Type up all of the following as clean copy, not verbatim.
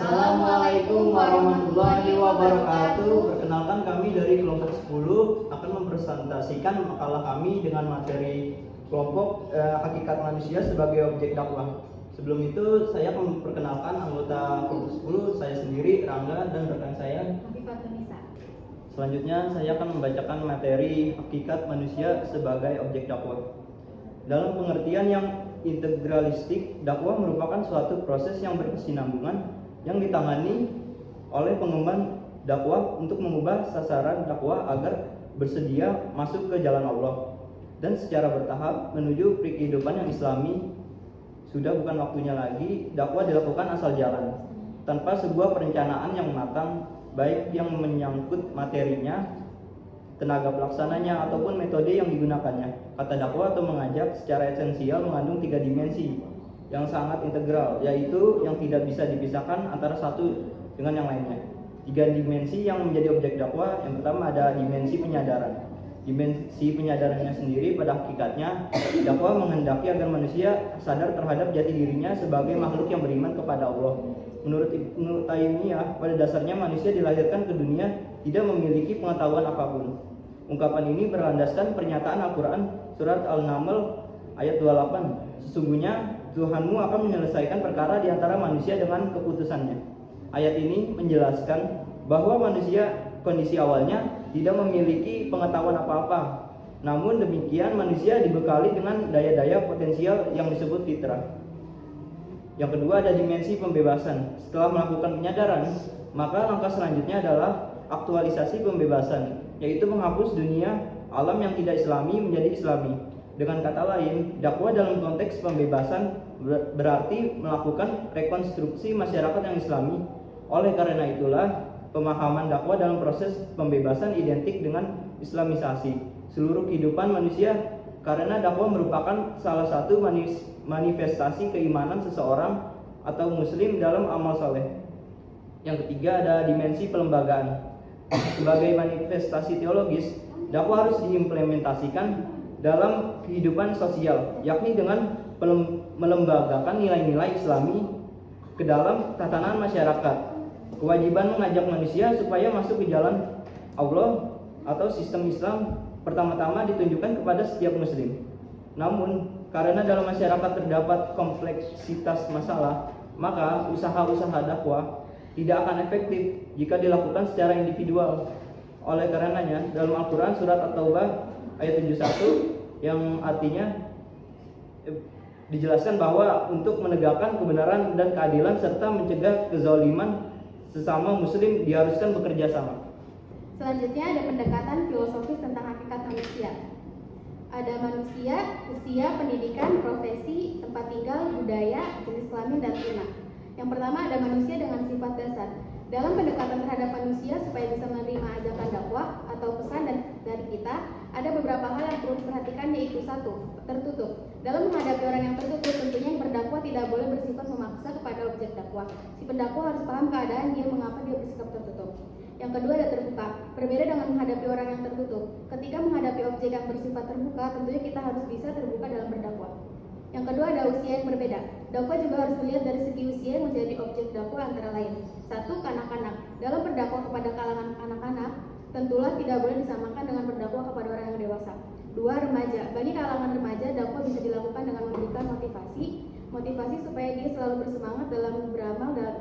Assalamualaikum warahmatullahi wabarakatuh. Perkenalkan, kami dari kelompok 10 akan mempresentasikan makalah kami dengan materi kelompok hakikat manusia sebagai objek dakwah. Sebelum itu saya akan memperkenalkan anggota kelompok 10, saya sendiri, Rangga, dan rekan saya Nisa. Selanjutnya saya akan membacakan materi hakikat manusia sebagai objek dakwah. Dalam pengertian yang integralistik, dakwah merupakan suatu proses yang berkesinambungan yang ditangani oleh pengemban dakwah untuk mengubah sasaran dakwah agar bersedia masuk ke jalan Allah dan secara bertahap menuju kehidupan yang islami. Sudah bukan waktunya lagi dakwah dilakukan asal jalan tanpa sebuah perencanaan yang matang, baik yang menyangkut materinya, tenaga pelaksananya, ataupun metode yang digunakannya. Kata dakwah atau mengajak secara esensial mengandung 3 dimensi yang sangat integral, yaitu yang tidak bisa dipisahkan antara satu dengan yang lainnya. 3 dimensi yang menjadi objek dakwah. Yang pertama ada dimensi penyadaran. Dimensi penyadarannya sendiri pada hakikatnya dakwah menghendaki agar manusia sadar terhadap jati dirinya sebagai makhluk yang beriman kepada Allah. Menurut Ibnu Taimiyah, pada dasarnya manusia dilahirkan ke dunia tidak memiliki pengetahuan apapun. Ungkapan ini berlandaskan pernyataan Al-Quran surat Al-Naml ayat 28. Sesungguhnya Tuhanmu akan menyelesaikan perkara di antara manusia dengan keputusannya. Ayat ini menjelaskan bahwa manusia kondisi awalnya tidak memiliki pengetahuan apa-apa. Namun demikian manusia dibekali dengan daya-daya potensial yang disebut fitrah. Yang kedua ada dimensi pembebasan. Setelah melakukan penyadaran, maka langkah selanjutnya adalah aktualisasi pembebasan, yaitu menghapus dunia alam yang tidak islami menjadi islami. Dengan kata lain, dakwah dalam konteks pembebasan berarti melakukan rekonstruksi masyarakat yang islami. Oleh karena itulah, pemahaman dakwah dalam proses pembebasan identik dengan islamisasi seluruh kehidupan manusia, karena dakwah merupakan salah satu manifestasi keimanan seseorang atau muslim dalam amal saleh. Yang ketiga ada dimensi pelembagaan. Sebagai manifestasi teologis, dakwah harus diimplementasikan dalam kehidupan sosial, yakni dengan melembagakan nilai-nilai islami ke dalam tatanan masyarakat. Kewajiban mengajak manusia supaya masuk ke jalan Allah atau sistem Islam pertama-tama ditunjukkan kepada setiap muslim. Namun, karena dalam masyarakat terdapat kompleksitas masalah, maka usaha-usaha dakwah tidak akan efektif jika dilakukan secara individual. Oleh karenanya, dalam Al-Quran surat At-Taubah ayat 71 yang artinya dijelaskan bahwa untuk menegakkan kebenaran dan keadilan serta mencegah kezaliman sesama muslim diharuskan bekerja sama. Selanjutnya ada pendekatan filosofis tentang hakikat manusia. Ada manusia, usia, pendidikan, profesi, tempat tinggal, budaya, jenis kelamin, dan sunnah. Yang pertama ada manusia dengan sifat dasar. Dalam pendekatan terhadap manusia supaya bisa menerima ajakan dakwah atau pesan dari kita, ada beberapa hal yang perlu diperhatikan, yaitu 1. Tertutup. Dalam menghadapi orang yang tertutup, tentunya yang berdakwah tidak boleh bersifat memaksa kepada objek dakwah. Si pendakwah harus paham keadaan dia mengapa dia bersikap tertutup. Yang kedua ada terbuka. Berbeda dengan menghadapi orang yang tertutup. Ketika menghadapi objek yang bersifat terbuka, tentunya kita harus bisa terbuka dalam berdakwah. Yang kedua ada usia yang berbeda. Dakwah juga harus melihat dari segi usia yang menjadi objek dakwah antara lain. 1. Kanak-kanak. Dalam berdakwah kepada kalangan anak-anak, tentulah tidak boleh disamakan dengan berdakwah kepada orang yang dewasa. 2. Remaja. Bagi kalangan remaja, dakwah bisa dilakukan dengan memberikan motivasi supaya dia selalu bersemangat dalam beramal dan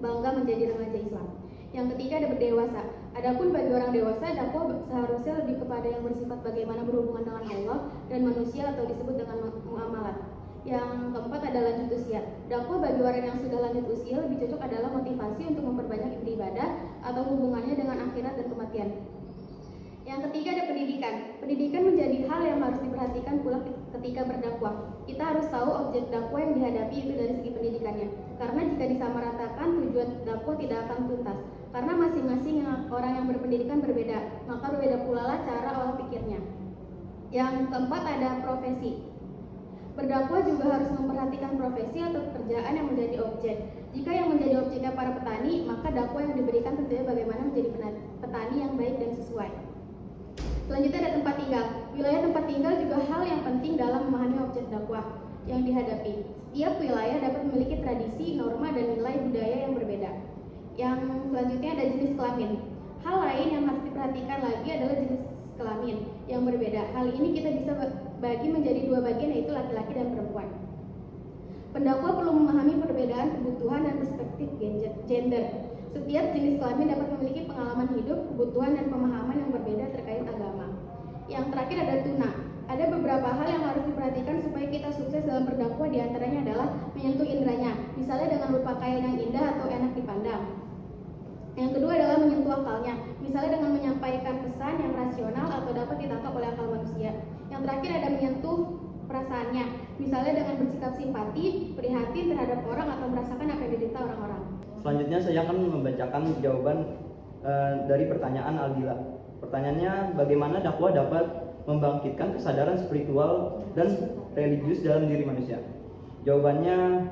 bangga menjadi remaja Islam. Yang ketiga ada berdewasa. Adapun bagi orang dewasa, dakwah seharusnya lebih kepada yang bersifat bagaimana berhubungan dengan Allah dan manusia atau disebut dengan muamalat. Yang keempat ada lanjut usia. Dakwah bagi orang yang sudah lanjut usia lebih cocok adalah motivasi untuk memperbanyak beribadah atau hubungannya dengan akhirat dan kematian. Yang ketiga ada pendidikan. Pendidikan menjadi hal yang harus diperhatikan pula ketika berdakwah. Kita harus tahu objek dakwah yang dihadapi itu dari segi pendidikannya. Karena jika disamaratakan, tujuan dakwah tidak akan tuntas. Karena masing-masing orang yang berpendidikan berbeda, maka berbeda pula lah cara olah pikirnya. Yang keempat ada profesi. Berdakwah juga harus memperhatikan profesi atau pekerjaan yang menjadi objek. Jika yang menjadi objeknya para petani, maka dakwah yang diberikan tentunya bagaimana menjadi petani yang baik dan sesuai. Selanjutnya ada tempat tinggal. Wilayah tempat tinggal juga hal yang penting dalam memahami objek dakwah yang dihadapi. Setiap wilayah dapat memiliki tradisi, norma, dan nilai budaya yang berbeda. Yang selanjutnya ada jenis kelamin. Hal lain yang harus diperhatikan lagi adalah jenis kelamin yang berbeda. Hal ini kita bisa bagi menjadi dua bagian, yaitu laki-laki dan perempuan. Pendakwa perlu memahami perbedaan kebutuhan dan perspektif gender. Setiap jenis kelamin dapat memiliki pengalaman hidup, kebutuhan, dan pemahaman yang berbeda terkait agama. Yang terakhir ada tuna. Ada beberapa hal yang harus diperhatikan supaya kita sukses dalam berdakwah, diantaranya adalah menyentuh indranya, misalnya dengan berpakaian yang indah atau enak dipandang. Yang kedua adalah menyentuh akalnya, misalnya dengan menyampaikan pesan yang rasional atau dapat ditangkap oleh akal manusia. Yang terakhir ada menyentuh perasaannya, misalnya dengan bersikap simpati, prihatin terhadap orang atau merasakan apa yang diderita orang-orang. Selanjutnya saya akan membacakan jawaban dari pertanyaan Aldila. Pertanyaannya, bagaimana dakwah dapat membangkitkan kesadaran spiritual dan religius dalam diri manusia? Jawabannya,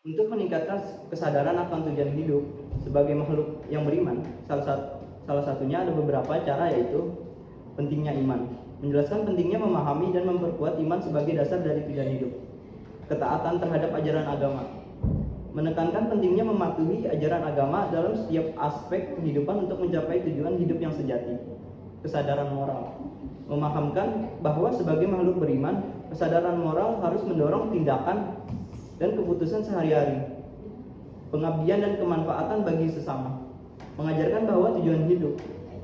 untuk meningkatkan kesadaran akan tujuan hidup sebagai makhluk yang beriman, salah satunya ada beberapa cara, yaitu pentingnya iman. Menjelaskan pentingnya memahami dan memperkuat iman sebagai dasar dari tujuan hidup. Ketaatan terhadap ajaran agama. Menekankan pentingnya mematuhi ajaran agama dalam setiap aspek kehidupan untuk mencapai tujuan hidup yang sejati. Kesadaran moral. Memahamkan bahwa sebagai makhluk beriman, kesadaran moral harus mendorong tindakan dan keputusan sehari-hari. Pengabdian dan kemanfaatan bagi sesama. Mengajarkan bahwa tujuan hidup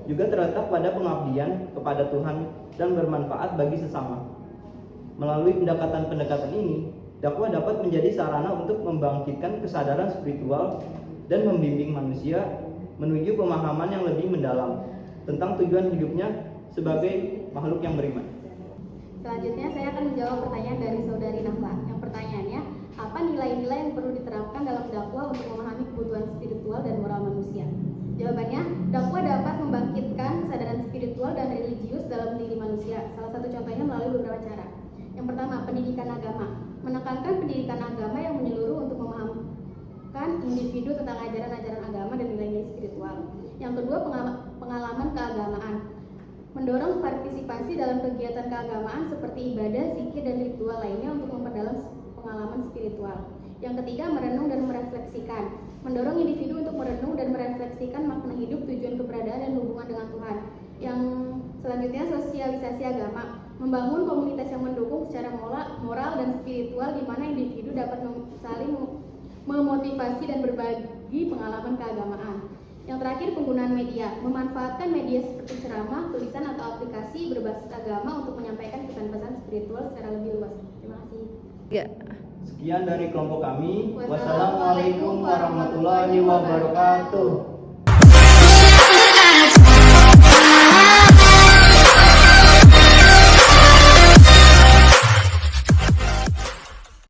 juga terletak pada pengabdian kepada Tuhan dan bermanfaat bagi sesama. Melalui pendekatan-pendekatan ini, dakwah dapat menjadi sarana untuk membangkitkan kesadaran spiritual dan membimbing manusia menuju pemahaman yang lebih mendalam tentang tujuan hidupnya sebagai makhluk yang beriman. Selanjutnya saya akan menjawab pertanyaan dari saudari Nahla. Yang pertanyaannya, apa nilai-nilai yang perlu diterapkan dalam dakwah untuk memahami kebutuhan spiritual dan moral manusia? Jawabannya, dakwah dapat membangkitkan kesadaran spiritual dan religius dalam diri manusia. Salah satu contohnya melalui beberapa cara. Yang pertama, pendidikan agama. Menekankan pendidikan agama yang menyeluruh untuk memahamkan individu tentang ajaran-ajaran agama dan nilai-nilai spiritual. Yang kedua, pengalaman keagamaan. Mendorong partisipasi dalam kegiatan keagamaan seperti ibadah, zikir, dan ritual lainnya untuk memperdalam pengalaman spiritual. Yang ketiga, merenung dan merefleksikan. Mendorong individu untuk merenung dan merefleksikan makna hidup, tujuan keberadaan, dan hubungan dengan Tuhan. Yang selanjutnya, sosialisasi agama. Membangun komunitas yang mendukung secara moral dan spiritual, di mana individu dapat saling memotivasi dan berbagi pengalaman keagamaan. Yang terakhir, penggunaan media. Memanfaatkan media seperti ceramah, tulisan, atau aplikasi berbasis agama untuk menyampaikan pesan-pesan spiritual secara lebih luas. Terima kasih. Sekian dari kelompok kami. Wassalamualaikum warahmatullahi wabarakatuh.